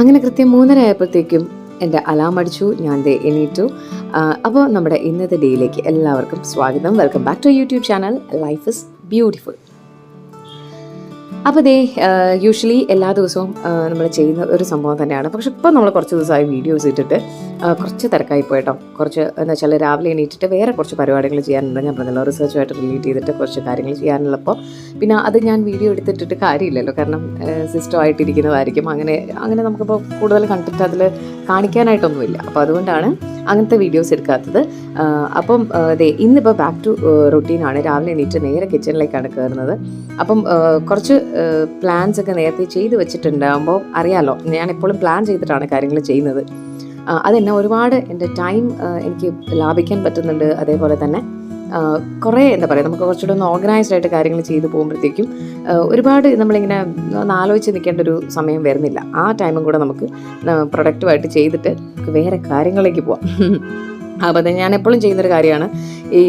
അങ്ങനെ കൃത്യം 3:30 ആയപ്പോഴത്തേക്കും എൻ്റെ അലാം അടിച്ചു. ഞാൻ ദേ എണീറ്റു. അപ്പോൾ നമ്മുടെ ഇന്നത്തെ ഡേയിലേക്ക് എല്ലാവർക്കും സ്വാഗതം. Welcome back to YouTube channel life is beautiful. അപ്പോൾ യൂഷ്വലി എല്ലാ ദിവസവും നമ്മൾ ചെയ്യുന്ന ഒരു സംഭവം തന്നെയാണ്. പക്ഷെ ഇപ്പോൾ നമ്മൾ കുറച്ച് ദിവസമായി വീഡിയോസ് ഇട്ടിട്ട് കുറച്ച് തിരക്കായി പോയിട്ടോ. കുറച്ച് എന്താ വെച്ചാൽ രാവിലെ എണീറ്റിട്ട് വേറെ കുറച്ച് പരിപാടികൾ ചെയ്യാനുണ്ട്. ഞാൻ പറഞ്ഞല്ലോ, റിസർച്ചുമായിട്ട് റിലേറ്റ് ചെയ്തിട്ട് കുറച്ച് കാര്യങ്ങൾ ചെയ്യാനുള്ളപ്പോൾ പിന്നെ അത് ഞാൻ വീഡിയോ എടുത്തിട്ടിട്ട് കാര്യമില്ലല്ലോ, കാരണം സിസ്റ്റമായിട്ടിരിക്കുന്നതായിരിക്കും. അങ്ങനെ നമുക്കിപ്പോൾ കൂടുതൽ കണ്ടന്റ് അതിൽ കാണിക്കാനായിട്ടൊന്നുമില്ല. അപ്പോൾ അതുകൊണ്ടാണ് അങ്ങനത്തെ വീഡിയോസ് എടുക്കാത്തത്. അപ്പം ഇന്നിപ്പോൾ ബാക്ക് ടു റൊട്ടീനാണ്. രാവിലെ എണീറ്റ് നേരെ കിച്ചണിലേക്കാണ് കയറുന്നത്. അപ്പം കുറച്ച് പ്ലാൻസ് ഒക്കെ നേരത്തെ ചെയ്ത് വെച്ചിട്ടുണ്ടാകുമ്പോൾ അറിയാമല്ലോ, ഞാൻ എപ്പോഴും പ്ലാൻ ചെയ്തിട്ടാണ് കാര്യങ്ങൾ ചെയ്യുന്നത്. അതെന്നെ ഒരുപാട് എൻ്റെ ടൈം എനിക്ക് ലാഭിക്കാൻ പറ്റുന്നുണ്ട്. അതേപോലെ തന്നെ കുറേ എന്താ പറയുക, നമുക്ക് കുറച്ചുകൂടെ ഒന്ന് ഓർഗനൈസ്ഡ് ആയിട്ട് കാര്യങ്ങൾ ചെയ്ത് പോകുമ്പോഴത്തേക്കും ഒരുപാട് നമ്മളിങ്ങനെ ഒന്ന് ആലോചിച്ച് നിൽക്കേണ്ട ഒരു സമയം വരുന്നില്ല. ആ ടൈമും കൂടെ നമുക്ക് പ്രൊഡക്റ്റീവായിട്ട് ചെയ്തിട്ട് വേറെ കാര്യങ്ങളിലേക്ക് പോവാം. അപ്പോൾ അത് ഞാൻ എപ്പോഴും ചെയ്യുന്നൊരു കാര്യമാണ് ഈ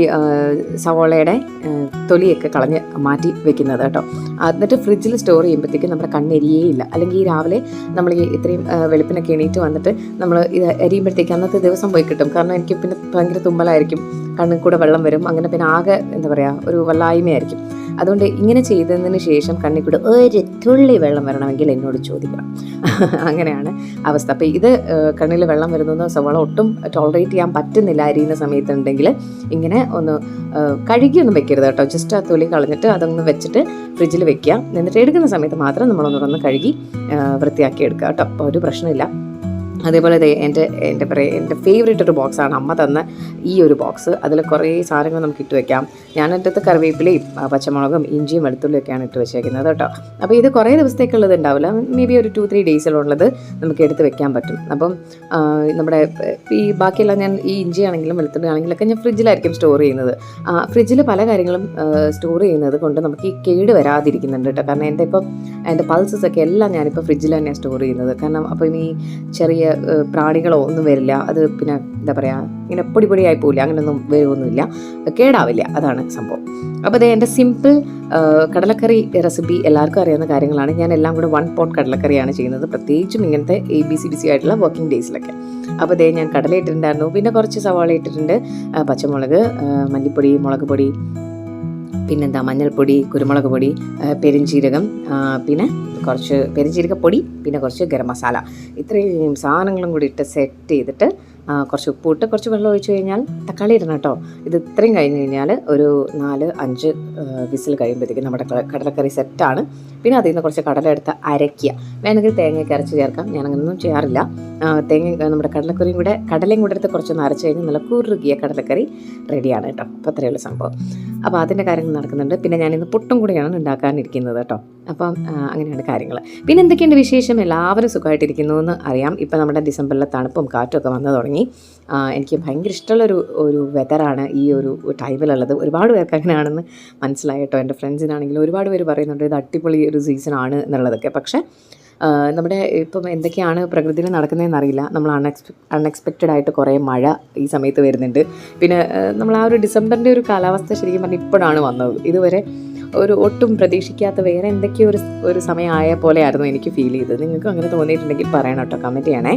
സവോളയുടെ തൊലിയൊക്കെ കളഞ്ഞ് മാറ്റി വെക്കുന്നത് കേട്ടോ. എന്നിട്ട് ഫ്രിഡ്ജിൽ സ്റ്റോർ ചെയ്യുമ്പോഴത്തേക്കും നമ്മുടെ കണ്ണെരിയേയില്ല. അല്ലെങ്കിൽ ഈ രാവിലെ നമ്മൾ ഈ ഇത്രയും വെളുപ്പിനൊക്കെ എണീറ്റ് വന്നിട്ട് നമ്മൾ ഇത് എരിയുമ്പോഴത്തേക്ക് അന്നത്തെ ദിവസം പോയി കിട്ടും. കാരണം എനിക്ക് പിന്നെ ഭയങ്കര തുമ്മലായിരിക്കും, കണ്ണിൽ കൂടെ വെള്ളം വരും, അങ്ങനെ പിന്നെ ആകെ എന്താ പറയുക ഒരു വല്ലായ്മയായിരിക്കും. അതുകൊണ്ട് ഇങ്ങനെ ചെയ്തതിന് ശേഷം കണ്ണിൽ കൂടെ ഒരു തുള്ളി വെള്ളം വരണമെങ്കിൽ എന്നോട് ചോദിക്കണം. അങ്ങനെയാണ് അവസ്ഥ. അപ്പോൾ ഇത് കണ്ണിൽ വെള്ളം വരുന്ന സവാള ഒട്ടും ടോളറേറ്റ് ചെയ്യാൻ പറ്റുന്നില്ല അരിയുന്ന സമയത്തുണ്ടെങ്കിൽ ഇങ്ങനെ ഒന്ന് കഴുകിയൊന്നും വെക്കരുത് കേട്ടോ. ജസ്റ്റ് ആ തൊലി കളഞ്ഞിട്ട് അതൊന്ന് വെച്ചിട്ട് ഫ്രിഡ്ജിൽ വെക്കുക. എന്നിട്ട് എടുക്കുന്ന സമയത്ത് മാത്രം നമ്മളൊന്ന് കഴുകി വൃത്തിയാക്കി എടുക്കുക കേട്ടോ. അപ്പോൾ ഒരു പ്രശ്നമില്ല. അതേപോലെ എൻ്റെ ഫേവറേറ്റ് ഒരു ബോക്സാണ് അമ്മ തന്ന ഈ ഒരു ബോക്സ്. അതിൽ കുറേ സാധനങ്ങൾ നമുക്ക് ഇട്ട് വെക്കാം. ഞാൻ എൻ്റെ അടുത്ത് കറിവേപ്പിലയും പച്ചമുളകും ഇഞ്ചിയും വെളുത്തുള്ളിയൊക്കെയാണ് ഇട്ട് വെച്ചേക്കുന്നത് കേട്ടോ. അപ്പോൾ ഇത് കുറേ ദിവസത്തേക്കുള്ളത് ഉണ്ടാവില്ല, മേ ബി ഒരു 2-3 ഡേയ്സിലുള്ളത് നമുക്ക് എടുത്ത് വെക്കാൻ പറ്റും. അപ്പം നമ്മുടെ ഈ ബാക്കിയെല്ലാം ഞാൻ ഈ ഇഞ്ചി ആണെങ്കിലും വെളുത്തുള്ളി ആണെങ്കിലൊക്കെ ഞാൻ ഫ്രിഡ്ജിലായിരിക്കും സ്റ്റോർ ചെയ്യുന്നത്. ഫ്രിഡ്ജിൽ പല കാര്യങ്ങളും സ്റ്റോർ ചെയ്യുന്നത് കൊണ്ട് നമുക്ക് ഈ കേട് വരാതിരിക്കുന്നുണ്ട് കേട്ടോ. കാരണം എൻ്റെ പൾസസ് ഒക്കെ എല്ലാം ഞാനിപ്പോൾ ഫ്രിഡ്ജിൽ തന്നെയാണ് സ്റ്റോർ ചെയ്യുന്നത്. കാരണം അപ്പം ഈ ചെറിയ പ്രാണികളോ ഒന്നും വരില്ല. അത് പിന്നെ എന്താ പറയുക, ഇങ്ങനെ പൊടിയായി പോവില്ല, അങ്ങനെയൊന്നും വരുമൊന്നുമില്ല, കേടാവില്ല. അതാണ് സംഭവം. അപ്പോൾ എൻ്റെ സിമ്പിൾ കടലക്കറി റെസിപ്പി എല്ലാവർക്കും അറിയാവുന്ന കാര്യങ്ങളാണ്. ഞാൻ എല്ലാം കൂടെ 1 പോട്ട് കടലക്കറിയാണ് ചെയ്യുന്നത്, പ്രത്യേകിച്ചും ഇങ്ങനത്തെ ബിസി ആയിട്ടുള്ള വർക്കിംഗ് ഡേയ്സിലൊക്കെ. അപ്പോൾ ഞാൻ കടല ഇട്ടിട്ടുണ്ടായിരുന്നു, പിന്നെ കുറച്ച് സവാള ഇട്ടിട്ടുണ്ട്, പച്ചമുളക്, മല്ലിപ്പൊടി, മുളക് പൊടി, പിന്നെന്താ മഞ്ഞൾപ്പൊടി, കുരുമുളക് പൊടി, പെരുംജീരകം, പിന്നെ കുറച്ച് പെരുംജീരകപ്പൊടി, പിന്നെ കുറച്ച് ഗരം മസാല. ഇത്രയും സാധനങ്ങളും കൂടി ഇട്ട് സെറ്റ് ചെയ്തിട്ട് കുറച്ച് ഉപ്പിട്ട് കുറച്ച് വെള്ളം ഒഴിച്ച് കഴിഞ്ഞാൽ തക്കാളി ഇടണം കേട്ടോ. ഇത് ഇത്രയും കഴിഞ്ഞ് കഴിഞ്ഞാൽ ഒരു 4-5 വിസിൽ കഴിയുമ്പോഴത്തേക്കും നമ്മുടെ കടലക്കറി സെറ്റാണ്. പിന്നെ അതിൽ നിന്ന് കുറച്ച് കടല എടുത്ത് അരയ്ക്കുക. വേണമെങ്കിൽ തേങ്ങയൊക്കെ അരച്ച് ചേർക്കാം, ഞാനങ്ങനൊന്നും ചെയ്യാറില്ല. നമ്മുടെ കടലക്കറിയും കൂടെ എടുത്ത് കുറച്ചൊന്ന് അരച്ച് കഴിഞ്ഞാൽ നല്ല കുറുകിയ കടലക്കറി റെഡിയാണ് കേട്ടോ. അപ്പോൾ അത്രയുള്ള സംഭവം. അപ്പോൾ അതിൻ്റെ കാര്യങ്ങൾ നടക്കുന്നുണ്ട്. പിന്നെ ഞാനിന്ന് പുട്ടും കൂടിയാണ് ഉണ്ടാക്കാനിരിക്കുന്നത് കേട്ടോ. അപ്പം അങ്ങനെയാണ് കാര്യങ്ങൾ. പിന്നെ എന്തൊക്കെയുണ്ട് വിശേഷം? എല്ലാവരും സുഖമായിട്ടിരിക്കുന്നു എന്ന് അറിയാം. ഇപ്പം നമ്മുടെ ഡിസംബറിലെ തണുപ്പും കാറ്റുമൊക്കെ വന്നു തുടങ്ങി. എനിക്ക് ഭയങ്കര ഇഷ്ടമുള്ളൊരു വെതറാണ് ഈ ഒരു ടൈമിലുള്ളത്. ഒരുപാട് പേർക്ക് അങ്ങനെയാണെന്ന് മനസ്സിലായി കേട്ടോ. എൻ്റെ ഫ്രണ്ട്സിനാണെങ്കിലും ഒരുപാട് പേര് പറയുന്നുണ്ട് ഇത് അടിപൊളി ഒരു സീസണാണ് എന്നുള്ളതൊക്കെ. പക്ഷേ നമ്മുടെ ഇപ്പം എന്തൊക്കെയാണ് പ്രകൃതിയിൽ നടക്കുന്നതെന്ന് അറിയില്ല. നമ്മൾ അൺഎക്സ്പെക്റ്റഡ് ആയിട്ട് കുറേ മഴ ഈ സമയത്ത് വരുന്നുണ്ട്. പിന്നെ നമ്മൾ ആ ഒരു ഡിസംബറിൻ്റെ ഒരു കാലാവസ്ഥ ശരിക്കും പറഞ്ഞാൽ ഇപ്പോഴാണ് വന്നത്. ഇതുവരെ ഒരു ഒട്ടും പ്രതീക്ഷിക്കാത്ത വേറെ എന്തൊക്കെയോ ഒരു സമയമായ പോലെയായിരുന്നു എനിക്ക് ഫീൽ ചെയ്തത്. നിങ്ങൾക്ക് അങ്ങനെ തോന്നിയിട്ടുണ്ടെങ്കിൽ പറയണം കേട്ടോ, കമൻറ്റ് ചെയ്യണേ.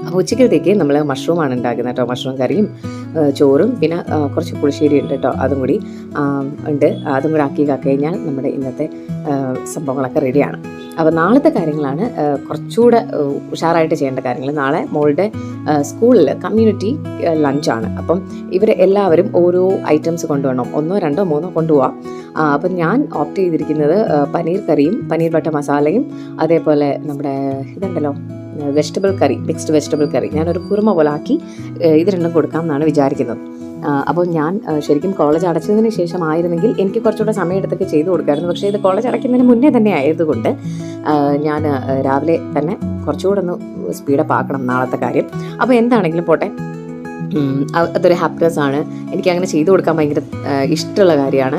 അപ്പോൾ ഉച്ചക്കത്തേക്ക് നമ്മൾ മഷ്റൂമാണ് ഉണ്ടാക്കുന്നത് കേട്ടോ. മഷ്റൂം കറിയും ചോറും പിന്നെ കുറച്ച് പുളിശ്ശേരി ഉണ്ട് കേട്ടോ, അതും കൂടി ഉണ്ട്. അതും കൂടി ആക്കി കഴിഞ്ഞാൽ നമ്മുടെ ഇന്നത്തെ സംഭവങ്ങളൊക്കെ റെഡിയാണ്. അപ്പോൾ നാളത്തെ കാര്യങ്ങളാണ് കുറച്ചുകൂടെ ഉഷാറായിട്ട് ചെയ്യേണ്ട കാര്യങ്ങൾ. നാളെ മോളുടെ സ്കൂളിൽ കമ്മ്യൂണിറ്റി ലഞ്ചാണ്. അപ്പം ഇവർ എല്ലാവരും ഓരോ ഐറ്റംസ് കൊണ്ടുപോകണം, 1, 2, 3 കൊണ്ടുപോകാം. അപ്പം ഞാൻ ഓപ്റ്റ് ചെയ്തിരിക്കുന്നത് പനീർ കറിയും പനീർ ബട്ടർ മസാലയും അതേപോലെ നമ്മുടെ ഇതുണ്ടല്ലോ വെജിറ്റബിൾ കറി, മിക്സ്ഡ് വെജിറ്റബിൾ കറി ഞാനൊരു കുറുമ പോലെ ആക്കി ഇത് രണ്ടും കൊടുക്കാം എന്നാണ് വിചാരിക്കുന്നത്. അപ്പോൾ ഞാൻ ശരിക്കും കോളേജ് അടച്ചതിന് ശേഷം ആയിരുന്നെങ്കിൽ എനിക്ക് കുറച്ചുകൂടെ സമയം എടുത്തൊക്കെ ചെയ്ത് കൊടുക്കാമായിരുന്നു. പക്ഷേ ഇത് കോളേജ് അടയ്ക്കുന്നതിന് മുന്നേ തന്നെ ആയതുകൊണ്ട് ഞാൻ രാവിലെ തന്നെ കുറച്ചുകൂടെ ഒന്ന് സ്പീഡപ്പ് ആക്കണം നാളത്തെ കാര്യം. അപ്പോൾ എന്താണെങ്കിലും പോട്ടെ, അതൊരു ഹാപ്പിനെസ് ആണ്. എനിക്കങ്ങനെ ചെയ്തു കൊടുക്കാൻ ഭയങ്കര ഇഷ്ടമുള്ള കാര്യമാണ്.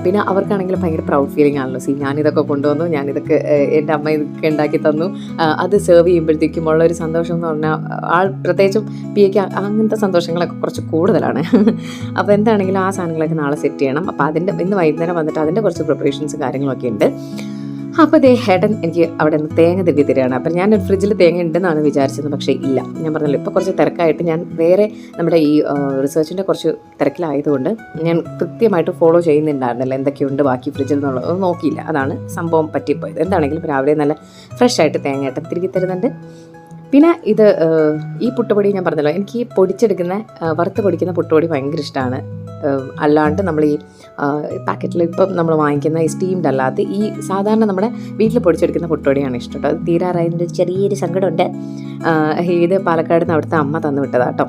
പിന്നെ അവർക്കാണെങ്കിലും ഭയങ്കര പ്രൗഡ് ഫീലിംഗ് ആണല്ലോ. ഞാനിതൊക്കെ കൊണ്ടുവന്നു, ഞാനിതൊക്കെ എൻ്റെ അമ്മ ഇതൊക്കെ ഉണ്ടാക്കി തന്നു, അത് സെർവ് ചെയ്യുമ്പോഴത്തേക്കും ഉള്ളൊരു സന്തോഷം എന്ന് പറഞ്ഞാൽ പ്രത്യേകിച്ചും പിയയ്ക്ക് അങ്ങനത്തെ സന്തോഷങ്ങളൊക്കെ കുറച്ച് കൂടുതലാണ്. അപ്പോൾ എന്താണെങ്കിലും ആ സാധനങ്ങളൊക്കെ നാളെ സെറ്റ് ചെയ്യണം. അപ്പോൾ ഇന്ന് വൈകുന്നേരം വന്നിട്ട് അതിൻ്റെ കുറച്ച് പ്രിപ്പറേഷൻസ് കാര്യങ്ങളൊക്കെ ഉണ്ട്. അപ്പോൾ ദേ ഏട്ടൻ എനിക്ക് അവിടെ നിന്ന് തേങ്ങ തിരികെ തരികയാണ്. അപ്പം ഞാൻ ഫ്രിഡ്ജിൽ തേങ്ങ ഉണ്ടെന്നാണ് വിചാരിച്ചത്, പക്ഷേ ഇല്ല. ഞാൻ പറഞ്ഞല്ലോ ഇപ്പോൾ കുറച്ച് തിരക്കായിട്ട് ഞാൻ വേറെ നമ്മുടെ ഈ റിസർച്ചിൻ്റെ കുറച്ച് തിരക്കിലായതുകൊണ്ട് ഞാൻ കൃത്യമായിട്ട് ഫോളോ ചെയ്യുന്നുണ്ടായിരുന്നില്ല എന്തൊക്കെയുണ്ട് ബാക്കി ഫ്രിഡ്ജിൽ നിന്നുള്ളത് നോക്കിയില്ല. അതാണ് സംഭവം പറ്റിപ്പോയത്. എന്താണെങ്കിലും രാവിലെ നല്ല ഫ്രഷ് ആയിട്ട് തേങ്ങ ഏട്ടൻ തിരികെ തരുന്നുണ്ട്. പിന്നെ ഇത് ഈ പുട്ടുപൊടി ഞാൻ പറഞ്ഞല്ലോ, എനിക്ക് ഈ പൊടിച്ചെടുക്കുന്ന വറുത്ത് പൊടിക്കുന്ന പുട്ടുപൊടി ഭയങ്കര ഇഷ്ടമാണ്. അല്ലാണ്ട് നമ്മൾ ഈ പാക്കറ്റിൽ ഇപ്പം നമ്മൾ വാങ്ങിക്കുന്ന ഈ സ്റ്റീംഡ് അല്ലാതെ ഈ സാധാരണ നമ്മുടെ വീട്ടിൽ പൊടിച്ചെടുക്കുന്ന പുട്ടുപൊടിയാണ് ഇഷ്ടം കേട്ടോ. അത് തീരാറായതിൻ്റെ ചെറിയൊരു സങ്കടമുണ്ട്. ഇത് പാലക്കാട് നിന്ന് അവിടുത്തെ അമ്മ തന്നു വിട്ടതാട്ടോ.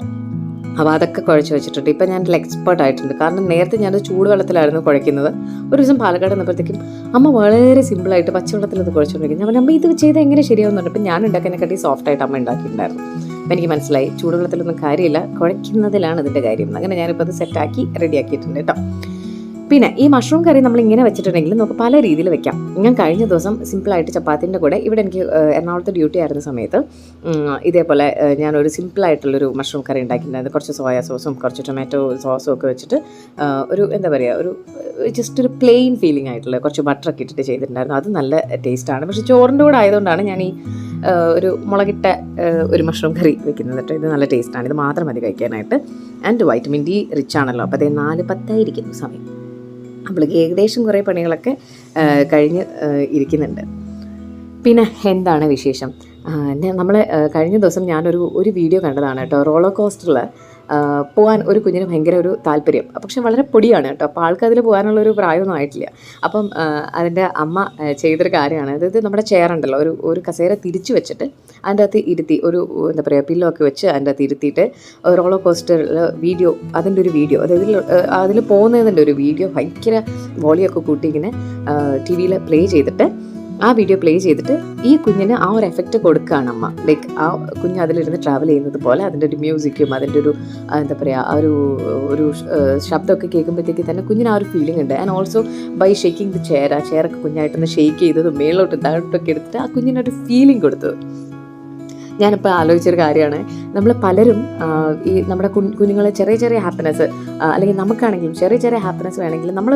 അപ്പോൾ അതൊക്കെ കുഴച്ച് വെച്ചിട്ടുണ്ട്. ഇപ്പം ഞാൻ എക്സ്പേർട്ട് ആയിട്ടുണ്ട്. കാരണം നേരത്തെ ഞാനത് ചൂടുവെള്ളത്തിലായിരുന്നു കുഴയ്ക്കുന്നത്. ഒരു ദിവസം പാലക്കാട് വന്നപ്പോഴത്തേക്കും അമ്മ വളരെ സിമ്പിളായിട്ട് പച്ചവെള്ളത്തിൽ ഇത് കുഴച്ചുകൊണ്ടിരിക്കും. ഞാൻ അമ്മ ഇത് ചെയ്ത് എങ്ങനെ ശരിയാവുന്നുണ്ട്. അപ്പം ഞാൻ ഉണ്ടാക്കിയതിനെക്കാട്ടി സോഫ്റ്റായിട്ട് അമ്മ ഉണ്ടാക്കിയിട്ടുണ്ടായിരുന്നു. അപ്പം എനിക്ക് മനസ്സിലായി ചൂടുവെള്ളത്തിലൊന്നും കാര്യമില്ല, കുഴയ്ക്കുന്നതിലാണ് ഇതിൻ്റെ കാര്യം. അങ്ങനെ ഞാനിപ്പോൾ അത് സെറ്റാക്കി റെഡിയാക്കിയിട്ടുണ്ട് കേട്ടോ. പിന്നെ ഈ മഷ്റൂം കറി നമ്മൾ ഇങ്ങനെ വെച്ചിട്ടുണ്ടെങ്കിൽ നമുക്ക് പല രീതിയിൽ വെക്കാം. ഞാൻ കഴിഞ്ഞ ദിവസം സിമ്പിളായിട്ട് ചപ്പാത്തിൻ്റെ കൂടെ ഇവിടെ എനിക്ക് എറണാകുളത്ത് ഡ്യൂട്ടി ആയിരുന്ന സമയത്ത് ഇതേപോലെ ഞാനൊരു സിമ്പിളായിട്ടുള്ളൊരു മഷ്റൂം കറി ഉണ്ടാക്കിയിട്ടുണ്ടായിരുന്നു. കുറച്ച് സോയാ സോസും കുറച്ച് ടൊമാറ്റോ സോസും ഒക്കെ വെച്ചിട്ട് ഒരു എന്താ പറയുക, ഒരു ജസ്റ്റ് ഒരു പ്ലെയിൻ ഫീലിംഗ് ആയിട്ടുള്ള കുറച്ച് ബട്ടറൊക്കെ ഇട്ടിട്ട് ചെയ്തിട്ടുണ്ടായിരുന്നു. അത് നല്ല ടേസ്റ്റാണ്. പക്ഷേ ചോറിൻ്റെ കൂടെ ആയതുകൊണ്ടാണ് ഞാൻ ഈ ഒരു മുളകിട്ട ഒരു മഷ്റൂം കറി വെക്കുന്നത് കേട്ടോ. ഇത് നല്ല ടേസ്റ്റാണ്. ഇത് മാത്രം മതി കഴിക്കാനായിട്ട്. ആൻഡ് വൈറ്റമിൻ ഡി റിച്ച് ആണല്ലോ. അപ്പോൾ അതേ 4:10 സമയം അപ്പോഴേക്ക് ഏകദേശം കുറേ പണികളൊക്കെ കഴിഞ്ഞ് ഇരിക്കുന്നുണ്ട്. പിന്നെ എന്താണ് വിശേഷം? നമ്മൾ കഴിഞ്ഞ ദിവസം ഞാനൊരു വീഡിയോ കണ്ടതാണ് കേട്ടോ. റോളർ കോസ്റ്ററിൽ പോകാൻ ഒരു കുഞ്ഞിന് ഭയങ്കര ഒരു താല്പര്യം, പക്ഷെ വളരെ പൊടിയാണ് കേട്ടോ. അപ്പോൾ ആൾക്കതിൽ പോകാനുള്ളൊരു പ്രായമൊന്നും ആയിട്ടില്ല. അപ്പം അതിൻ്റെ അമ്മ ചെയ്തൊരു കാര്യമാണ്, അതായത് നമ്മുടെ ചെയറുണ്ടല്ലോ, ഒരു കസേര തിരിച്ചു വെച്ചിട്ട് അതിൻ്റെ അകത്ത് ഇരുത്തി ഒരു എന്താ പറയുക പില്ലോ ഒക്കെ വെച്ച് അതിൻ്റെ അകത്ത് ഇരുത്തിയിട്ട് റോളർ കോസ്റ്ററിൽ അതിൻ്റെ ഒരു വീഡിയോ, അതായത് അതിൽ പോകുന്നതിൻ്റെ ഒരു വീഡിയോ ഭയങ്കര വോളിയൊക്കെ കൂട്ടി ഇങ്ങനെ TV-യിൽ പ്ലേ ചെയ്തിട്ട് ആ വീഡിയോ പ്ലേ ചെയ്തിട്ട് ഈ കുഞ്ഞിന് ആ ഒരു എഫക്റ്റ് കൊടുക്കുകയാണ് അമ്മ. ലൈക്ക് ആ കുഞ്ഞ് അതിലിരുന്ന് ട്രാവൽ ചെയ്യുന്നത് പോലെ അതിൻ്റെ ഒരു മ്യൂസിക്കും അതിൻ്റെ ഒരു എന്താ പറയുക ഒരു ശബ്ദമൊക്കെ കേൾക്കുമ്പോഴത്തേക്ക് തന്നെ കുഞ്ഞിന് ആ ഒരു ഫീലിംഗ് ഉണ്ട്. And also by shaking the chair, ആ ചെയറൊക്കെ കുഞ്ഞായിട്ടൊന്ന് ഷെയ്ക്ക് ചെയ്തത് മേളിലോട്ട് താഴോട്ടൊക്കെ എടുത്തിട്ട് ആ കുഞ്ഞിനൊരു ഫീലിംഗ് കൊടുത്തത്. ഞാനിപ്പോൾ ആലോചിച്ചൊരു കാര്യമാണ്, നമ്മൾ പലരും ഈ നമ്മുടെ കുഞ്ഞുങ്ങളെ ചെറിയ ചെറിയ ഹാപ്പിനെസ്, അല്ലെങ്കിൽ നമുക്കാണെങ്കിലും ചെറിയ ചെറിയ ഹാപ്പിനെസ് വേണമെങ്കിൽ നമ്മൾ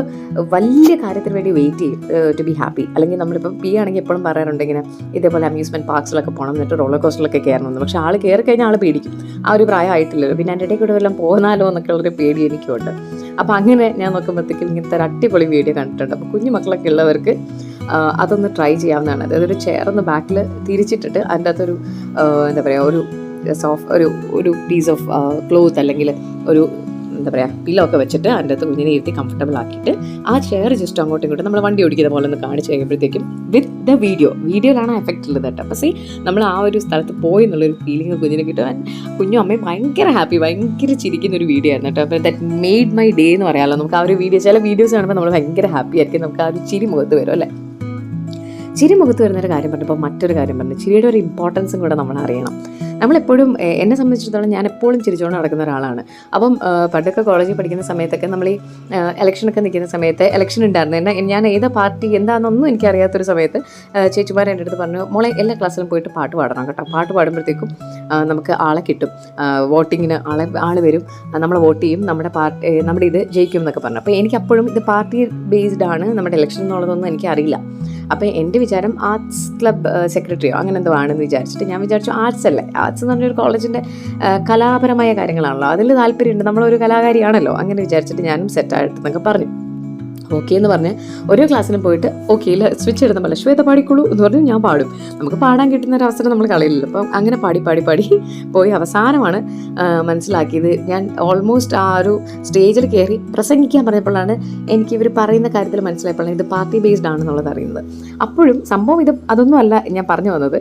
വലിയ കാര്യത്തിന് വേണ്ടി വെയിറ്റ് ചെയ്യും ടു ബി ഹാപ്പി. അല്ലെങ്കിൽ നമ്മളിപ്പോൾ ആണെങ്കിൽ എപ്പോഴും പറയാറുണ്ട് ഇങ്ങനെ ഇതേപോലെ അമ്യൂസ്മെൻറ്റ് പാർക്സിലൊക്കെ പോകണം, എന്നിട്ട് റോളർ കോസ്റ്ററിലൊക്കെ കയറണമെന്ന്. പക്ഷേ ആൾ കയറി കഴിഞ്ഞാൽ ആൾ പേടിക്കും. ആ ഒരു പ്രായം ആയിട്ടില്ലല്ലോ. പിന്നെ എൻ്റെ ഇടയിൽ കൂടെ വല്ലതും പോകാനോ എന്നൊക്കെ ഉള്ളൊരു പേടി എനിക്കുണ്ട്. അപ്പോൾ അങ്ങനെ ഞാൻ നോക്കുമ്പോഴത്തേക്കും ഇങ്ങനത്തെ ഒരു അടിപൊളി വീഡിയോ കണ്ടിട്ടുണ്ട്. അപ്പോൾ കുഞ്ഞു മക്കളൊക്കെ ഉള്ളവർക്ക് അതൊന്ന് ട്രൈ ചെയ്യാവുന്നതാണ്. അതായത് ഒരു ചെയറൊന്ന് ബാക്കിൽ തിരിച്ചിട്ടിട്ട് അതിൻ്റെ അകത്തൊരു എന്താ പറയുക ഒരു പീസ് ഓഫ് ക്ലോത്ത് അല്ലെങ്കിൽ ഒരു എന്താ പറയുക പില്ലോ ഒക്കെ വെച്ചിട്ട് അതിൻ്റെ അകത്ത് കുഞ്ഞിനെ ഇരുത്തി കംഫർട്ടബിൾ ആക്കിയിട്ട് ആ ചെയർ ജസ്റ്റ് അങ്ങോട്ടും ഇങ്ങോട്ടും നമ്മൾ വണ്ടി ഓടിക്കുന്ന പോലെ ഒന്ന് കാണിച്ച് കഴിയുമ്പോഴത്തേക്കും വിത്ത് ദ വീഡിയോയിലാണ് എഫക്റ്റ് ഉള്ളത് കേട്ടോ. അപ്പോൾ നമ്മൾ ആ ഒരു സ്ഥലത്ത് പോയി എന്നുള്ളൊരു ഫീലിംഗ് കുഞ്ഞിനെ കിട്ടും. കുഞ്ഞും അമ്മയും ഭയങ്കര ഹാപ്പി, ഭയങ്കര ചിരിക്കുന്ന ഒരു വീഡിയോ ആയിരുന്നു കേട്ടോ. അപ്പോൾ ദാറ്റ് മെയ്ഡ് മൈ ഡേ എന്ന് പറയാമല്ലോ. നമുക്ക് ആ ഒരു വീഡിയോ, ചില വീഡിയോസ് കാണുമ്പോൾ നമ്മൾ ഭയങ്കര ഹാപ്പി ആയിരിക്കും, നമുക്ക് ആ ഒരു ചിരി മുഖത്ത് വരും അല്ലേ. ചിരി മുഖത്ത് വരുന്നൊരു കാര്യം പറഞ്ഞപ്പോൾ മറ്റൊരു കാര്യം പറഞ്ഞു, ചിരിയുടെ ഒരു ഇമ്പോർട്ടൻസും കൂടെ നമ്മൾ അറിയണം. നമ്മളെപ്പോഴും, എന്നെ സംബന്ധിച്ചിടത്തോളം ഞാൻ എപ്പോഴും ചിരിച്ചുകൊണ്ട് നടക്കുന്ന ഒരാളാണ്. അപ്പം പണ്ടൊക്കെ കോളേജിൽ പഠിക്കുന്ന സമയത്തൊക്കെ നമ്മൾ ഈ ഇലക്ഷനൊക്കെ നിൽക്കുന്ന സമയത്ത് ഇലക്ഷൻ ഉണ്ടായിരുന്നു. ഞാൻ ഏതാ പാർട്ടി എന്താണെന്നൊന്നും എനിക്കറിയാത്തൊരു സമയത്ത് ചേച്ചിമാർ എൻ്റെ അടുത്ത് പറഞ്ഞു, മോളെ എല്ലാ ക്ലാസ്സിലും പോയിട്ട് പാട്ട് പാടണം കേട്ടോ. പാട്ട് പാടുമ്പോഴത്തേക്കും നമുക്ക് ആളെ കിട്ടും, വോട്ടിങ്ങിന് ആൾ വരും, നമ്മൾ വോട്ട് ചെയ്യും, നമ്മുടെ ഇത് ജയിക്കും എന്നൊക്കെ പറഞ്ഞു. അപ്പോൾ എനിക്കപ്പോഴും ഇത് പാർട്ടി ബേസ്ഡ് ആണ് നമ്മുടെ ഇലക്ഷൻ എന്നുള്ളതൊന്നും എനിക്കറിയില്ല. അപ്പോൾ എൻ്റെ വിചാരം ആർട്സ് ക്ലബ് സെക്രട്ടറിയോ അങ്ങനെ എന്തോ ആണെന്ന് വിചാരിച്ചിട്ട് ഞാൻ വിചാരിച്ചു ആർട്സ് അല്ലേ, ആർട്സ് എന്ന് പറഞ്ഞൊരു കോളേജിൻ്റെ കലാപരമായ കാര്യങ്ങളാണല്ലോ, അതിൽ താല്പര്യമുണ്ട്, നമ്മളൊരു കലാകാരിയാണല്ലോ, അങ്ങനെ വിചാരിച്ചിട്ട് ഞാനും സെറ്റായിട്ടെന്നൊക്കെ പറഞ്ഞു. ഓക്കെ എന്ന് പറഞ്ഞ് ഓരോ ക്ലാസ്സിലും പോയിട്ട് ഓക്കെയിൽ സ്വിച്ച് എടുത്ത പോലെ ശ്വേത പാടിക്കോളൂ എന്ന് പറഞ്ഞു ഞാൻ പാടും. നമുക്ക് പാടാൻ കിട്ടുന്ന ഒരു അവസരം നമ്മൾ കളയില്ലല്ലോ. അപ്പം അങ്ങനെ പാടി പോയി അവസാനമാണ് മനസ്സിലാക്കിയത്, ഞാൻ ഓൾമോസ്റ്റ് ആ ഒരു സ്റ്റേജിൽ കയറി പ്രസംഗിക്കാൻ പറഞ്ഞപ്പോഴാണ് എനിക്ക് ഇവർ പറയുന്ന കാര്യത്തിൽ മനസ്സിലായപ്പോഴാണ് ഇത് പാർട്ടി ബേസ്ഡ് ആണെന്നുള്ളത് അറിയുന്നത്. അപ്പോഴും സംഭവം അതൊന്നും അല്ല ഞാൻ പറഞ്ഞു വന്നത്.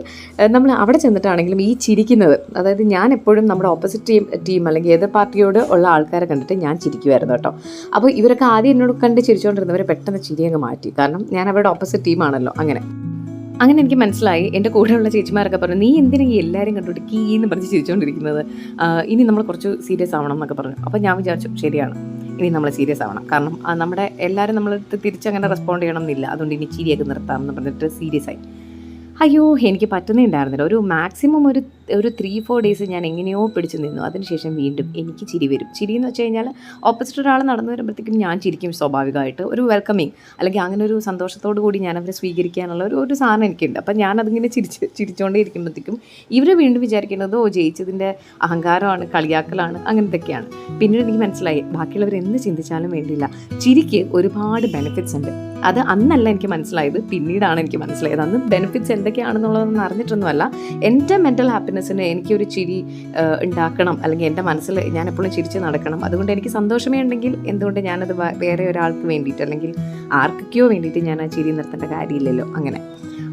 നമ്മൾ അവിടെ ചെന്നിട്ടാണെങ്കിലും ഈ ചിരിക്കുന്നത്, അതായത് ഞാൻ എപ്പോഴും നമ്മുടെ ഓപ്പോസിറ്റ് ടീം അല്ലെങ്കിൽ ഏത് പാർട്ടിയോട് ഉള്ള ആൾക്കാരെ കണ്ടിട്ട് ഞാൻ ചിരിക്കുമായിരുന്നു കേട്ടോ. അപ്പോൾ ഇവരൊക്കെ ആദ്യം എന്നോട് കണ്ട് ചിരിച്ചുകൊണ്ടിരുന്നവരെ പെട്ടെന്ന് ചിരിയങ്ങ് മാറ്റി, കാരണം ഞാൻ അവരുടെ ഓപ്പോസിറ്റ് ടീമാണല്ലോ. അങ്ങനെ എനിക്ക് മനസ്സിലായി. എൻ്റെ കൂടെയുള്ള ചേച്ചിമാരൊക്കെ പറഞ്ഞു, നീ എന്തിനാ ഈ എല്ലാവരും കണ്ടുകൊണ്ട് കീന്ന് പറഞ്ഞ് ചിരിച്ചുകൊണ്ടിരിക്കുന്നത്, ഇനി നമ്മൾ കുറച്ച് സീരിയസ് ആവണം എന്നൊക്കെ പറഞ്ഞു. അപ്പോൾ ഞാൻ വിചാരിച്ചു ശരിയാണ്, ഇനി നമ്മൾ സീരിയസ് ആവണം, കാരണം നമ്മുടെ എല്ലാവരും നമ്മളടുത്ത് തിരിച്ചങ്ങനെ റെസ്പോണ്ട് ചെയ്യണം എന്നില്ല, അതുകൊണ്ട് ഇനി ചിരിയൊക്കെ നിർത്താമെന്ന് പറഞ്ഞിട്ട് സീരിയസ് ആയി. അയ്യോ എനിക്ക് പറ്റുന്നേ ഉണ്ടായിരുന്നില്ല. ഒരു മാക്സിമം ഒരു ഒരു 3-4 ഡേയ്സ് ഞാൻ എങ്ങനെയോ പിടിച്ചു നിന്നു. അതിനുശേഷം വീണ്ടും എനിക്ക് ചിരി വരും. ചിരി എന്ന് വെച്ച് കഴിഞ്ഞാൽ ഓപ്പോസിറ്റ് ഒരാൾ നടന്നു വരുമ്പോഴത്തേക്കും ഞാൻ ചിരിക്കും സ്വാഭാവികമായിട്ട്. ഒരു വെൽക്കമിങ് അല്ലെങ്കിൽ അങ്ങനെ ഒരു സന്തോഷത്തോടു കൂടി ഞാൻ അവരെ സ്വീകരിക്കാനുള്ള ഒരു സാധനം എനിക്കുണ്ട്. അപ്പം ഞാനതിങ്ങനെ ചിരിച്ചുകൊണ്ടേ ഇരിക്കുമ്പോഴത്തേക്കും ഇവർ വീണ്ടും വിചാരിക്കുന്നത് ജയിച്ചതിൻ്റെ അഹങ്കാരമാണ്, കളിയാക്കലാണ്, അങ്ങനത്തെയൊക്കെയാണ്. പിന്നീട് എനിക്ക് മനസ്സിലായി ബാക്കിയുള്ളവർ എന്ത് ചിന്തിച്ചാലും വേണ്ടിയില്ല, ചിരിക്ക് ഒരുപാട് ബെനിഫിറ്റ്സ് ഉണ്ട്. അത് അന്നല്ല എനിക്ക് മനസ്സിലായത്, പിന്നീടാണ് എനിക്ക് മനസ്സിലായത്. അന്ന് ബെനിഫിറ്റ്സ് എന്തൊക്കെയാണെന്നുള്ളതൊന്നും അറിഞ്ഞിട്ടൊന്നുമല്ല. എൻ്റെ മെൻ്റൽ ഹാപ്പിനെസ്സിന് എനിക്കൊരു ചിരി ഉണ്ടാക്കണം, അല്ലെങ്കിൽ എൻ്റെ മനസ്സിൽ ഞാൻ എപ്പോഴും ചിരിച്ച് നടക്കണം. അതുകൊണ്ട് എനിക്ക് സന്തോഷമേ ഉണ്ടെങ്കിൽ എന്തുകൊണ്ട് ഞാനത് വേറെ ഒരാൾക്ക് വേണ്ടിയിട്ട് അല്ലെങ്കിൽ ആർക്കൊക്കെയോ വേണ്ടിയിട്ട് ഞാൻ ആ ചിരി നിർത്തേണ്ട കാര്യമില്ലല്ലോ. അങ്ങനെ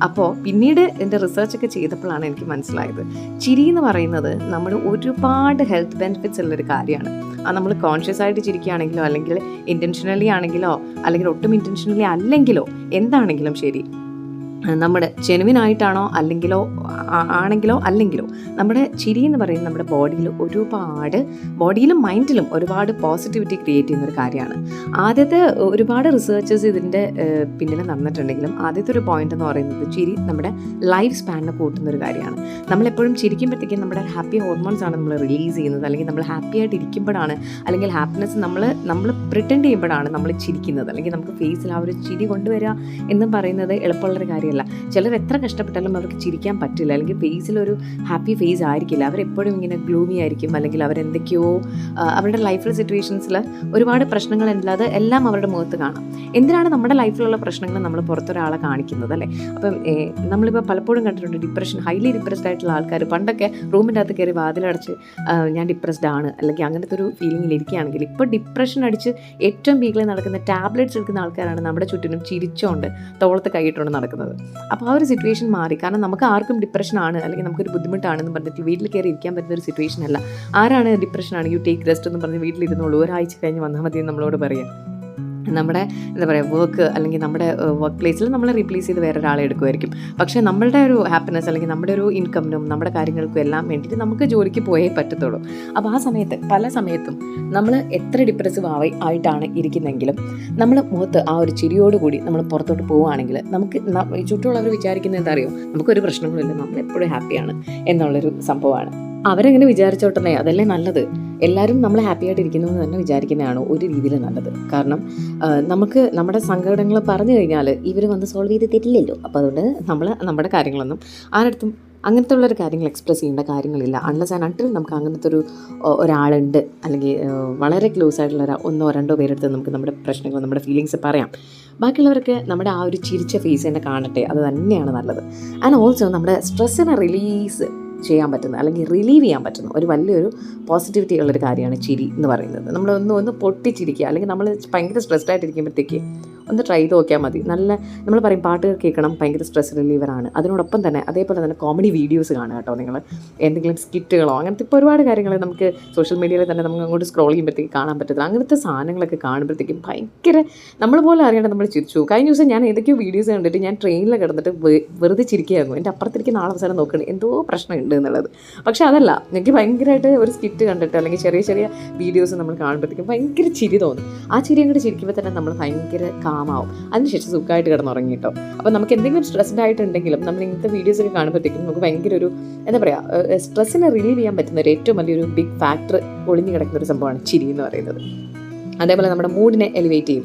അപ്പോൾ പിന്നീട് എൻ്റെ റിസർച്ചൊക്കെ ചെയ്തപ്പോഴാണ് എനിക്ക് മനസ്സിലായത് ചിരി എന്ന് പറയുന്നത് നമ്മുടെ ഒരുപാട് ഹെൽത്ത് ബെനിഫിറ്റ്സ് ഉള്ളൊരു കാര്യമാണ്. അത് നമ്മൾ കോൺഷ്യസ് ആയിട്ട് ചിരിക്കുകയാണെങ്കിലോ അല്ലെങ്കിൽ ഇൻറ്റൻഷനലി ആണെങ്കിലോ അല്ലെങ്കിൽ ഒട്ടും ഇൻറ്റൻഷനലി അല്ലെങ്കിലോ എന്താണെങ്കിലും ശരി, നമ്മുടെ ജെനുവിനായിട്ടാണോ അല്ലെങ്കിലോ നമ്മുടെ ചിരി എന്ന് പറയുന്നത് നമ്മുടെ ബോഡിയിലും മൈൻഡിലും ഒരുപാട് പോസിറ്റിവിറ്റി ക്രിയേറ്റ് ചെയ്യുന്നൊരു കാര്യമാണ്. ആദ്യത്തെ ഒരുപാട് റിസർച്ചേഴ്സ് ഇതിൻ്റെ പിന്നിൽ നടന്നിട്ടുണ്ടെങ്കിലും ആദ്യത്തെ ഒരു പോയിന്റ് എന്ന് പറയുന്നത് ചിരി നമ്മുടെ ലൈഫ് സ്പാനിനെ കൂട്ടുന്നൊരു കാര്യമാണ്. നമ്മളെപ്പോഴും ചിരിക്കുമ്പോഴത്തേക്കും നമ്മുടെ ഹാപ്പി ഹോർമോൺസ് ആണ് നമ്മൾ റിലീസ് ചെയ്യുന്നത്. അല്ലെങ്കിൽ നമ്മൾ ഹാപ്പി ആയിട്ട് ഇരിക്കുമ്പോഴാണ്, അല്ലെങ്കിൽ ഹാപ്പിനെസ് നമ്മൾ പ്രിറ്റൻഡ് ചെയ്യുമ്പോഴാണ് നമ്മൾ ചിരിക്കുന്നത്. അല്ലെങ്കിൽ നമുക്ക് ഫേസിൽ ആ ഒരു ചിരി കൊണ്ടുവരിക എന്ന് പറയുന്നത് എളുപ്പമുള്ളൊരു കാര്യമല്ല. ചിലർ എത്ര കഷ്ടപ്പെട്ടാലും അവർക്ക് ചിരിക്കാൻ പറ്റില്ല, അല്ലെങ്കിൽ ഫേസിലൊരു ഹാപ്പി ഫേസ് ആയിരിക്കില്ല. അവരെപ്പോഴും ഇങ്ങനെ ഗ്ലൂമി ആയിരിക്കും, അല്ലെങ്കിൽ അവരെന്തൊക്കെയോ അവരുടെ ലൈഫിൽ സിറ്റുവേഷൻസിൽ ഒരുപാട് പ്രശ്നങ്ങളില്ലാതെ എല്ലാം അവരുടെ മുഖത്ത് കാണാം. എന്തിനാണ് നമ്മുടെ ലൈഫിലുള്ള പ്രശ്നങ്ങൾ നമ്മൾ പുറത്തൊരാളെ കാണിക്കുന്നത്, അല്ലേ? അപ്പം നമ്മളിപ്പോൾ പലപ്പോഴും കണ്ടിട്ടുണ്ട് ഡിപ്രഷൻ, ഹൈലി ഡിപ്രസ്ഡ് ആയിട്ടുള്ള ആൾക്കാർ പണ്ടൊക്കെ റൂമിൻ്റെ അകത്ത് കയറി വാതിലടച്ച് ഞാൻ ഡിപ്രസ്ഡ് ആണ് അല്ലെങ്കിൽ അങ്ങനത്തെ ഒരു ഫീലിങ്ങിൽ ഇരിക്കുകയാണെങ്കിൽ, ഇപ്പോൾ ഡിപ്രഷൻ അടിച്ച് ഏറ്റവും പീക്കിൽ നടക്കുന്ന ടാബ്ലറ്റ്സ് എടുക്കുന്ന ആൾക്കാരാണ് നമ്മുടെ ചുറ്റിനും ചിരിച്ചുകൊണ്ട് തോളത്ത് കൈയിട്ടുകൊണ്ട് നടക്കുന്നത്. അപ്പോൾ ആ ഒരു സിറ്റുവേഷൻ മാറി. കാരണം നമുക്ക് ആർക്കും ഡിപ്രഷൻ ആണ് അല്ലെങ്കിൽ നമുക്കൊരു ബുദ്ധിമുട്ടാണെന്ന് പറഞ്ഞിട്ട് വീട്ടിൽ കയറി ഇരിക്കാൻ പറ്റുന്ന ഒരു സിറ്റുവേഷൻ അല്ല. ആരാണ് ഡിപ്രഷനാണ് യു ടേക്ക് റെസ്റ്റ് എന്ന് പറഞ്ഞ് വീട്ടിലിരുന്നോളൂ, ഒരാഴ്ച കഴിഞ്ഞ് വന്നാൽ മതി നമ്മളോട് പറയാം. നമ്മുടെ എന്താ പറയുക വർക്ക് അല്ലെങ്കിൽ നമ്മുടെ വർക്ക് പ്ലേസിൽ നമ്മളെ റീപ്ലേസ് ചെയ്ത് വേറെ ഒരാളെ എടുക്കുമായിരിക്കും. പക്ഷേ നമ്മളുടെ ഒരു ഹാപ്പിനെസ് അല്ലെങ്കിൽ നമ്മുടെ ഒരു ഇൻകമിനും നമ്മുടെ കാര്യങ്ങൾക്കും എല്ലാം വേണ്ടിയിട്ട് നമുക്ക് ജോലിക്ക് പോയേ പറ്റത്തുള്ളൂ. അപ്പോൾ ആ സമയത്ത് പല സമയത്തും നമ്മൾ എത്ര ഡിപ്രസീവ് ആയിട്ടാണ് ഇരിക്കുന്നതെങ്കിലും നമ്മൾ മുഖത്ത് ആ ഒരു ചിരിയോടുകൂടി നമ്മൾ പുറത്തോട്ട് പോവുകയാണെങ്കിൽ നമുക്ക് ചുറ്റുമുള്ളവർ വിചാരിക്കുന്നത് എന്താ അറിയോ, നമുക്കൊരു പ്രശ്നങ്ങളില്ല, നമ്മളെപ്പോഴും ഹാപ്പിയാണ് എന്നുള്ളൊരു സംഭവമാണ്. അവരെങ്ങനെ വിചാരിച്ചോട്ടെ, അതല്ലേ നല്ലത്. എല്ലാവരും നമ്മൾ ഹാപ്പി ആയിട്ട് ഇരിക്കുന്നു എന്ന് തന്നെ വിചാരിക്കുന്നതാണ് ഒരു രീതിയിൽ നല്ലത്. കാരണം നമുക്ക് നമ്മുടെ സങ്കടങ്ങൾ പറഞ്ഞു കഴിഞ്ഞാൽ ഇവർ വന്ന് സോൾവ് ചെയ്ത് തരില്ലല്ലോ. അപ്പോൾ അതുകൊണ്ട് നമ്മൾ നമ്മുടെ കാര്യങ്ങളൊന്നും ആരടുത്തും അങ്ങനത്തെ ഉള്ളൊരു കാര്യങ്ങൾ എക്സ്പ്രസ് ചെയ്യേണ്ട കാര്യങ്ങളില്ല. അൺലെസ് ആൻഡ് അൺടിൽ നമുക്ക് അങ്ങനത്തെ ഒരാളുണ്ട്, അല്ലെങ്കിൽ വളരെ ക്ലോസ് ആയിട്ടുള്ള 1-2 പേരെടുത്ത് നമുക്ക് നമ്മുടെ പ്രശ്നങ്ങൾ നമ്മുടെ ഫീലിങ്സ് പറയാം. ബാക്കിയുള്ളവർക്ക് നമ്മുടെ ആ ഒരു ചിരിച്ച ഫേസ് തന്നെ കാണട്ടെ, അത് തന്നെയാണ് നല്ലത്. ആൻഡ് ഓൾസോ നമ്മുടെ സ്ട്രെസ്സിനെ റിലീവ് ചെയ്യാൻ പറ്റുന്ന ഒരു വലിയൊരു പോസിറ്റിവിറ്റി ഉള്ളൊരു കാര്യമാണ് ചിരി എന്ന് പറയുന്നത്. നമ്മൾ ഒന്ന് പൊട്ടിച്ചിരിക്കുക, അല്ലെങ്കിൽ നമ്മൾ ഭയങ്കര സ്ട്രെസ്ഡ് ആയിട്ടിരിക്കുമ്പോഴത്തേക്ക് ഒന്ന് ട്രൈ ചെയ്ത് നോക്കിയാൽ മതി. നമ്മൾ പറയും പാട്ട് കേൾക്കണം, ഭയങ്കര സ്ട്രെസ് റിലീവറാണ്. അതിനോടൊപ്പം തന്നെ അതേപോലെ തന്നെ കോമഡി വീഡിയോസ് കാണുക കേട്ടോ. നിങ്ങൾ എന്തെങ്കിലും സ്കിറ്റുകളോ അങ്ങനത്തെ ഇപ്പോൾ ഒരുപാട് കാര്യങ്ങൾ നമുക്ക് സോഷ്യൽ മീഡിയയിൽ തന്നെ നമുക്ക് അങ്ങോട്ട് സ്ക്രോൾ ചെയ്യുമ്പോഴത്തേക്ക് കാണാൻ പറ്റത്തില്ല. അങ്ങനത്തെ സാധനങ്ങളൊക്കെ കാണുമ്പോഴത്തേക്കും ഭയങ്കര നമ്മൾ പോലെ അറിയാണ്ട് നമ്മൾ ചിരിച്ചു. കഴിഞ്ഞ ദിവസം ഞാൻ ഏതൊക്കെയോ വീഡിയോസ് കണ്ടിട്ട് ഞാൻ ട്രെയിനിൽ കിടന്നിട്ട് വെറുതെ ചിരിക്കുകയായിരുന്നു. എൻ്റെ അപ്പുറത്തിരിക്കുന്ന ആൾ അവസാനം നോക്കണം എന്തോ പ്രശ്നമുണ്ട് എന്നുള്ളത്. പക്ഷേ അതല്ല, എനിക്ക് ഭയങ്കരമായിട്ട് ഒരു സ്കിറ്റ് കണ്ടിട്ട് അല്ലെങ്കിൽ ചെറിയ ചെറിയ വീഡിയോസ് നമ്മൾ കാണുമ്പോഴത്തേക്കും ഭയങ്കര ചിരി തോന്നും. ആ ചിരി അങ്ങോട്ട് ചിരിക്കുമ്പോൾ തന്നെ നമ്മൾ ഭയങ്കര കാമാവും. അതിനുശേഷം സുഖമായിട്ട് കിടന്നുറങ്ങി കേട്ടോ. അപ്പോൾ നമുക്ക് എന്തെങ്കിലും സ്ട്രെസ്ഡ് ആയിട്ടുണ്ടെങ്കിലും നമ്മൾ ഇങ്ങനത്തെ വീഡിയോസ് ഒക്കെ കാണുമ്പോഴത്തേക്കും നമുക്ക് ഭയങ്കര ഒരു എന്താ പറയുക, സ്ട്രെസ്സിനെ റിലീവ് ചെയ്യാൻ പറ്റുന്ന ഒരു ഏറ്റവും വലിയൊരു ബിഗ് ഫാക്ടർ ഒളിഞ്ഞു കിടക്കുന്ന ഒരു സംഭവമാണ് ചിരി എന്ന് പറയുന്നത്. അതേപോലെ നമ്മുടെ മൂഡിനെ എലിവേറ്റ് ചെയ്യും,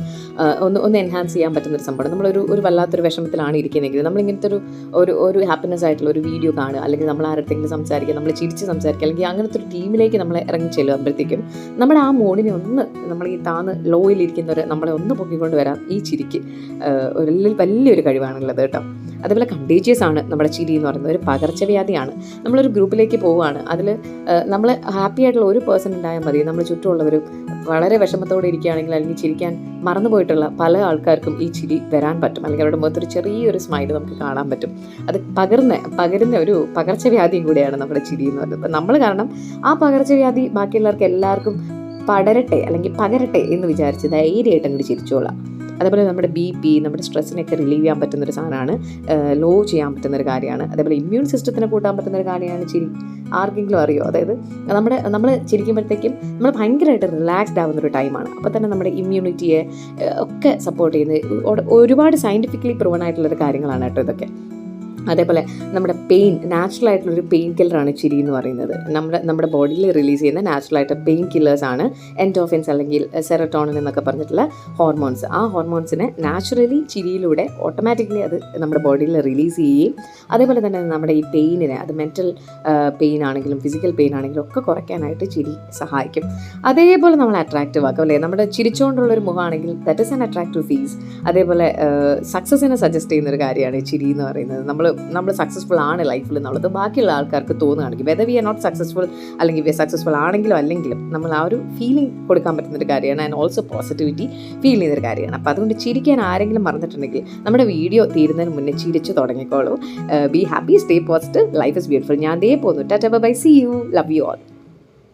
ഒന്ന് എൻഹാൻസ് ചെയ്യാൻ പറ്റുന്നൊരു സംഭവമാണ്. നമ്മളൊരു വല്ലാത്തൊരു വിഷമത്തിലാണ് ഇരിക്കുന്നതെങ്കിൽ നമ്മളിങ്ങനത്തെ ഒരു ഹാപ്പിനെസ് ആയിട്ടുള്ള ഒരു വീഡിയോ കാണുക, അല്ലെങ്കിൽ നമ്മൾ ആരുടെങ്കിലും സംസാരിക്കുക, നമ്മൾ ചിരിച്ച് സംസാരിക്കുക, അല്ലെങ്കിൽ അങ്ങനത്തെ ഒരു ടീമിലേക്ക് നമ്മളെ ഇറങ്ങി ചെല്ലുമ്പോഴത്തേക്കും നമ്മുടെ ആ മൂഡിനെ ഒന്ന് നമ്മൾ ഈ ലോയിലിരിക്കുന്നവർ നമ്മളെ ഒന്ന് പൊക്കിക്കൊണ്ട് വരാം ഈ ചിരിക്ക് വലിയൊരു കഴിവാണുള്ളത് കേട്ടോ. അതേപോലെ കണ്ടേജിയസ് ആണ് നമ്മുടെ ചിരി എന്ന് പറയുന്നത്. ഒരു പകർച്ചവ്യാധിയാണ്. നമ്മളൊരു ഗ്രൂപ്പിലേക്ക് പോവുകയാണ്, അതിൽ നമ്മൾ ഹാപ്പി ആയിട്ടുള്ള ഒരു പേഴ്സൺ ഉണ്ടായാൽ മതി, നമ്മൾ ചുറ്റുമുള്ളവരും വളരെ വിഷമത്തോടെ ഇരിക്കുകയാണെങ്കിൽ അല്ലെങ്കിൽ ചിരിക്കാൻ മറന്നുപോയിട്ടുള്ള പല ആൾക്കാർക്കും ഈ ചിരി വരാൻ പറ്റും, അല്ലെങ്കിൽ അവരുടെ മുഖത്തൊരു ചെറിയൊരു സ്മൈൽ നമുക്ക് കാണാൻ പറ്റും. അത് പകരുന്ന ഒരു പകർച്ചവ്യാധിയും കൂടിയാണ് നമ്മുടെ ചിരി എന്ന് പറയുന്നത്. അപ്പം നമ്മൾ കാരണം ആ പകർച്ചവ്യാധി ബാക്കിയുള്ളവർക്ക് എല്ലാവർക്കും പടരട്ടെ അല്ലെങ്കിൽ പകരട്ടെ എന്ന് വിചാരിച്ച് ധൈര്യമായിട്ട് അങ്ങോട്ട് ചിരിച്ചോളാം. അതേപോലെ നമ്മുടെ BP, നമ്മുടെ സ്ട്രെസ്സിനൊക്കെ റിലീവ് ചെയ്യാൻ പറ്റുന്നൊരു സാധനമാണ്, ലോ ചെയ്യാൻ പറ്റുന്നൊരു കാര്യമാണ്. അതേപോലെ ഇമ്മ്യൂൺ സിസ്റ്റത്തിനെ കൂട്ടാൻ പറ്റുന്നൊരു കാര്യമാണ് ചിരി. ആർക്കെങ്കിലും അറിയോ? അതായത് നമ്മൾ ചിരിക്കുമ്പോഴത്തേക്കും നമ്മൾ ഭയങ്കരമായിട്ട് റിലാക്സ്ഡ് ആവുന്നൊരു ടൈമാണ്. അപ്പോൾ തന്നെ നമ്മുടെ ഇമ്മ്യൂണിറ്റിയെ ഒക്കെ സപ്പോർട്ട് ചെയ്യുന്നത് ഒരുപാട് സയൻറ്റിഫിക്കലി പ്രൂവൺ ആയിട്ടുള്ളൊരു കാര്യങ്ങളാണ് കേട്ടോ ഇതൊക്കെ. അതേപോലെ നമ്മുടെ പെയിൻ, നാച്ചുറലായിട്ടുള്ളൊരു പെയിൻ കില്ലറാണ് ചിരി എന്ന് പറയുന്നത്. നമ്മുടെ ബോഡിയിൽ റിലീസ് ചെയ്യുന്ന നാച്ചുറലായിട്ട് പെയിൻ കില്ലേഴ്സാണ് എൻഡോർഫിൻസ് അല്ലെങ്കിൽ സെറട്ടോണിൻ എന്നൊക്കെ പറഞ്ഞിട്ടുള്ള ഹോർമോൺസ്. ആ ഹോർമോൺസിനെ നാച്ചുറലി ചിരിയിലൂടെ ഓട്ടോമാറ്റിക്കലി അത് നമ്മുടെ ബോഡിയിൽ റിലീസ് ചെയ്യുകയും അതേപോലെ തന്നെ നമ്മുടെ ഈ പെയിനിനെ, അത് മെൻറ്റൽ പെയിൻ ആണെങ്കിലും ഫിസിക്കൽ പെയിൻ ആണെങ്കിലും ഒക്കെ കുറയ്ക്കാനായിട്ട് ചിരി സഹായിക്കും. അതേപോലെ നമ്മൾ അട്രാക്റ്റീവ് ആക്കും അല്ലേ. നമ്മുടെ ചിരിച്ചുകൊണ്ടുള്ളൊരു മുഖമാണെങ്കിൽ that is an attractive face. അതേപോലെ സക്സസിനെ സജസ്റ്റ് ചെയ്യുന്നൊരു കാര്യമാണ് ചിരി എന്ന് പറയുന്നത്. നമ്മൾ സക്സസ്ഫുൾ ആണ് ലൈഫിൽ എന്നുള്ളത് ബാക്കിയുള്ള ആൾക്കാർക്ക് തോന്നുകയാണെങ്കിൽ, whether we are not successful അല്ലെങ്കിൽ വി ആർ സക്സസ്ഫുൾ ആണെങ്കിലും അല്ലെങ്കിലും നമ്മൾ ആ ഒരു ഫീലിംഗ് കൊടുക്കാൻ പറ്റുന്നൊരു കാര്യമാണ്. ആൻഡ് ഓൾസോ പോസിറ്റിവിറ്റി ഫീൽ ചെയ്യുന്നൊരു കാര്യമാണ്. അപ്പോൾ അതുകൊണ്ട് ചിരിക്കാൻ ആരെങ്കിലും മറന്നിട്ടുണ്ടെങ്കിൽ നമ്മുടെ വീഡിയോ തീരുന്നതിന് മുന്നേ ചിരിച്ച് തുടങ്ങിക്കോളൂ. Be happy, stay positive, life is beautiful. ഞാൻ ദേ പോന്നു. Tata bye, see you, love you all.